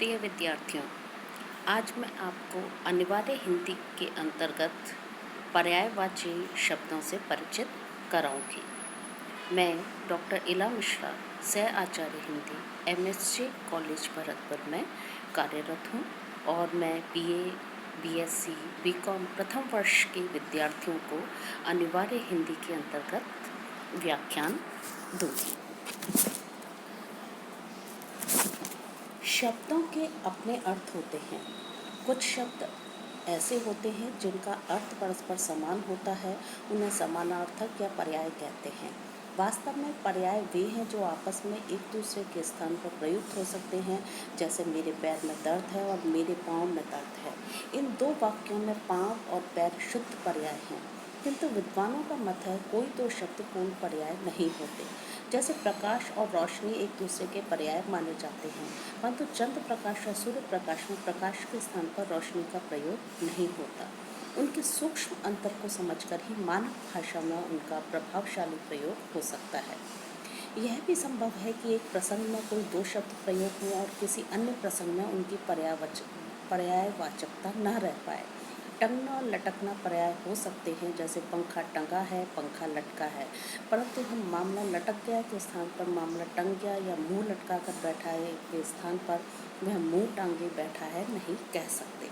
प्रिय विद्यार्थियों, आज मैं आपको अनिवार्य हिंदी के अंतर्गत पर्यायवाची शब्दों से परिचित कराऊंगी। मैं डॉक्टर इला मिश्रा, सह आचार्य हिंदी, MSJ कॉलेज भरतपुर में कार्यरत हूँ और मैं BA, BSc, BCom प्रथम वर्ष के विद्यार्थियों को अनिवार्य हिंदी के अंतर्गत व्याख्यान दूंगी। शब्दों के अपने अर्थ होते हैं। कुछ शब्द ऐसे होते हैं जिनका अर्थ परस्पर समान होता है, उन्हें समानार्थक या पर्याय कहते हैं। वास्तव में पर्याय वे हैं जो आपस में एक दूसरे के स्थान पर प्रयुक्त हो सकते हैं, जैसे मेरे पैर में दर्द है और मेरे पाँव में दर्द है। इन दो वाक्यों में पाँव और पैर शुद्ध पर्याय हैं, किंतु विद्वानों का मत है कोई दो शब्द पूर्ण पर्याय नहीं होते। जैसे प्रकाश और रोशनी एक दूसरे के पर्याय माने जाते हैं, परंतु चंद्र प्रकाश और सूर्य प्रकाश में प्रकाश के स्थान पर रोशनी का प्रयोग नहीं होता। उनके सूक्ष्म अंतर को समझकर ही मानव भाषा में उनका प्रभावशाली प्रयोग हो सकता है। यह भी संभव है कि एक प्रसंग में कोई दो शब्द प्रयोग हों और किसी अन्य प्रसंग में उनकी पर्यायवाचकता न रह पाए। टंगना और लटकना पर्याय हो सकते हैं, जैसे पंखा टंगा है, पंखा लटका है, परंतु हम मामला लटक गया के स्थान पर मामला टंग गया या मुंह लटका कर बैठा है के स्थान पर वह मुंह टांगे बैठा है नहीं कह सकते।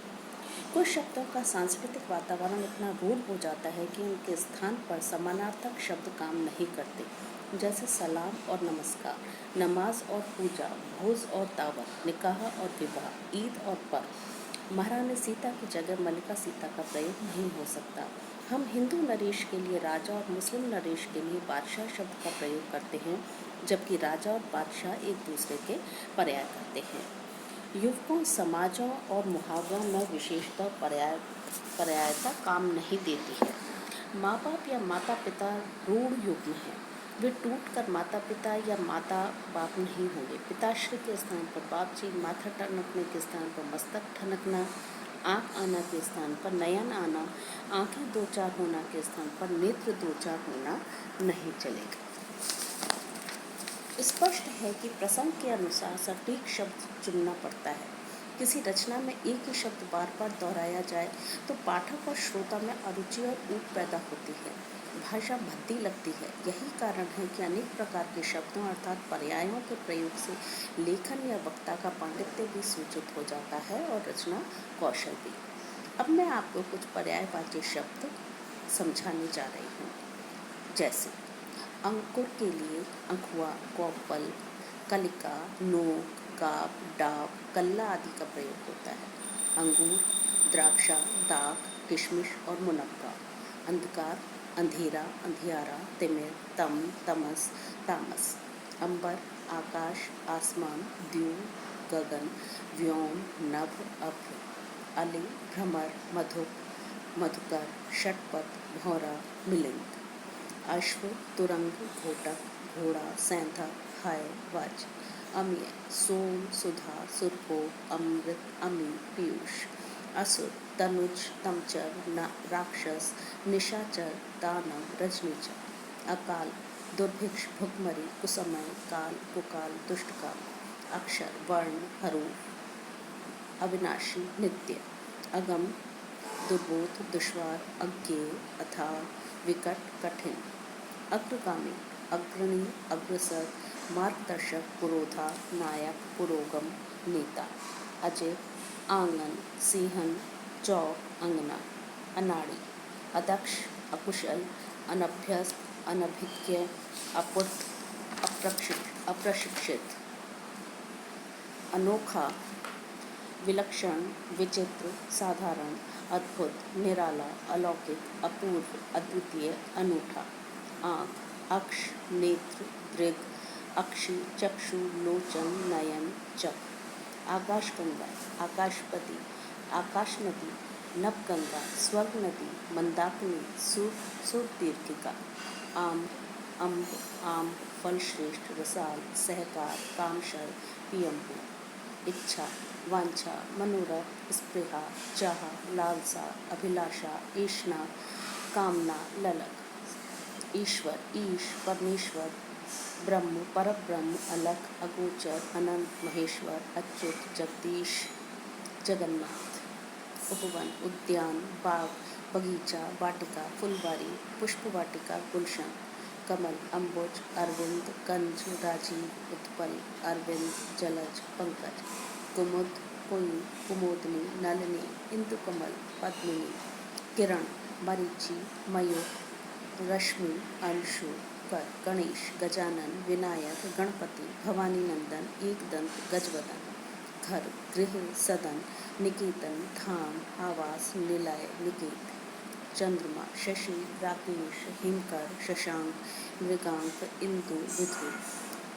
कुछ शब्दों का सांस्कृतिक वातावरण इतना रूढ़ हो जाता है कि उनके स्थान पर समानार्थक शब्द काम नहीं करते, जैसे सलाम और नमस्कार, नमाज और पूजा, भोज और दावत, निकाह और विवाह, ईद और पर्व। महारानी सीता की जगह मल्लिका सीता का प्रयोग नहीं हो सकता। हम हिंदू नरेश के लिए राजा और मुस्लिम नरेश के लिए बादशाह शब्द का प्रयोग करते हैं, जबकि राजा और बादशाह एक दूसरे के पर्याय करते हैं। युवकों, समाजों और मुहावरों में विशेषतः पर्यायता काम नहीं देती है। माँ बाप या माता पिता रूढ़ युग में है, वे टूट कर माता पिता या माता बाप नहीं होंगे। पिताश्री के स्थान पर बाप जी, माथा टनकने के स्थान पर मस्तक ठनकना, आँख आना के स्थान पर नयन आना, आँखें दो चार होना के स्थान पर नेत्र दो चार होना नहीं चलेगा। स्पष्ट है कि प्रसंग के अनुसार सटीक शब्द चुनना पड़ता है। किसी रचना में एक ही शब्द बार बार दोहराया जाए तो पाठक और श्रोता में अरुचि और ऊब पैदा होती है, भाषा भद्दी लगती है। यही कारण है कि अनेक प्रकार के शब्दों अर्थात पर्यायों के प्रयोग से लेखन या वक्ता का पांडित्य भी सूचित हो जाता है और रचना कौशल भी। अब मैं आपको कुछ पर्यायवाची शब्द समझाने जा रही हूँ। जैसे अंकुर के लिए अंकुआ, कौपल, कलिका, नोक, गाब, डाब, कल्ला आदि का प्रयोग होता है। अंगूर, द्राक्षा, दाख, किशमिश और मुनक्का। अंधकार, अंधेरा, अंधियारा, तिमिर, तम, तमस, तामस। अंबर, आकाश, आसमान, द्यू, गगन, व्योम, नभ, अभ्र। अली, भ्रमर, मधुप, मधुकर, षटपथ, भौरा, मिलिंद। अश्व, तुरंग, घोटक, घोड़ा, सैंधा, हाय, वज। अमीय, सोम, सुधा, सुरभो, अमृत, अमी, पीयूष। असुर, तनुज, तमचर, राक्षस, निशाचर, दानव, रजनीचर। अकाल, दुर्भिक्ष, भुखमरी, कुसमय, काल, कुकाल, दुष्टकाल। अक्षर, वर्ण, हरूफ, अविनाशी, नित्य। अगम, दुर्बोध, दुश्वार, अज्ञेय, अथाह, विकट, कठिन। अग्रगामी, अग्रणी, अग्रसर, मार्गदर्शक, पुरोधा, नायक, पुरोगम, नेता। अजय, आंगन, सीहन, चौक, अंगना। अनाड़ी, अदक्ष, अकुशल, अनभ्यस्त, अनभिज्ञ, अपूर्त, अप्रशिक्षित। अनोखा, विलक्षण, विचित्र, साधारण, अद्भुत, निराला, अलौकिक, अपूर्व, अद्वितीय, अनूठा। आँख, अक्ष, नेत्र, दृग, अक्षि, चक्षु, लोचन, नयन, चक। आकाशगंगा, आकाशपति, आकाशनदी, नवगंगा, स्वर्ग नदी, मंदाकिनी, सुरदीर्घिका। आम्र, अम्ब, आम, फलश्रेष्ठ, रसाल, सहकार, कामशल, पियम्बू। इच्छा, वांछा, मनोरथ, स्पृहा, चाह, लालसा, अभिलाषा, ईष्णा, कामना, ललक। ईश्वर, ईश, परमेश्वर, ब्रह्म, परब्रह्म, अलख, अगोचर, अनंत, महेश्वर, अच्युत, जगदीश, जगन्नाथ। उपवन, उद्यान, बाग, बगीचा, वाटिका, फुलवारी, पुष्प वाटिका, गुलशन। कमल, अम्बुज, अरविंद, कंज, राजीव, उत्पल, अरविंद, जलज, पंकज। कुमुद, कुंज, कुमोदनी, नलिनी, इंदुकमल, पद्मिनी। किरण, मरीचि, मयूर, रश्मि, अंशु, कर, गणेश, गजानन, विनायक, गणपति, भवानी नंदन, एकदंत, गजवदन। घर, गृह, सदन, निकेतन, धाम, आवास, निलय, निकेत। चंद्रमा, शशि, राकेश, हिमकर, शशांक, मृगांक, इंदु, विधु।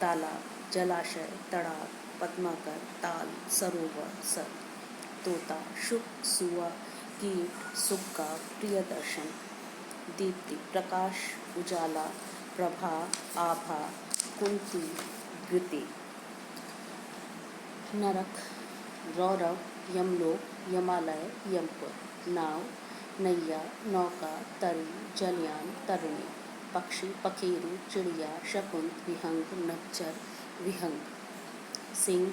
तालाब, जलाशय, तड़ाग, पद्माकर, ताल, सरोवर, सर। तोता, शुक, सुआ, कीट, सुक्का, प्रियदर्शन। दीप्ति, प्रकाश, उजाला, प्रभा, आभा, कुंती, द्युति। नरक, रौरव, यमलोक, यमालय, यमपुर। नाव, नैया, नौका, तरी, जलयान, तरुणी। पक्षी, पखेरु, चिड़िया, शकुंत, विहंग, नक्चर, विहंग। सिंह,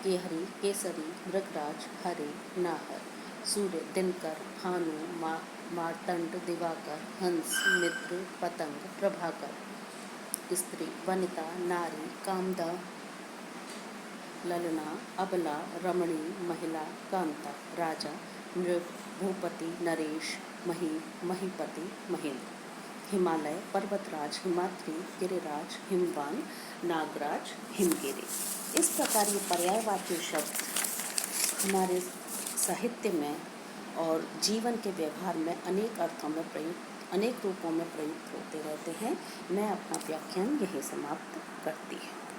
केहरी, केसरी, मृगराज, हरे, नाहर। सूर्य, दिनकर, भानु, मार्तंड, दिवाकर, हंस, मित्र, पतंग, प्रभाकर। स्त्री, वनिता, नारी, कामदा, ललना, अबला, रमणी, महिला, कांता। राजा, नृप, भूपति, नरेश, मही, महीपति, महेंद्र। हिमालय, पर्वतराज, हिमाद्री, गिरिराज, हिमवान, नागराज, हिमगिरी। इस प्रकार ये पर्यायवाची शब्द हमारे साहित्य में और जीवन के व्यवहार में अनेक अर्थों में प्रयुक्त, अनेक रूपों में प्रयुक्त होते रहते हैं। मैं अपना व्याख्यान यही समाप्त करती हूँ।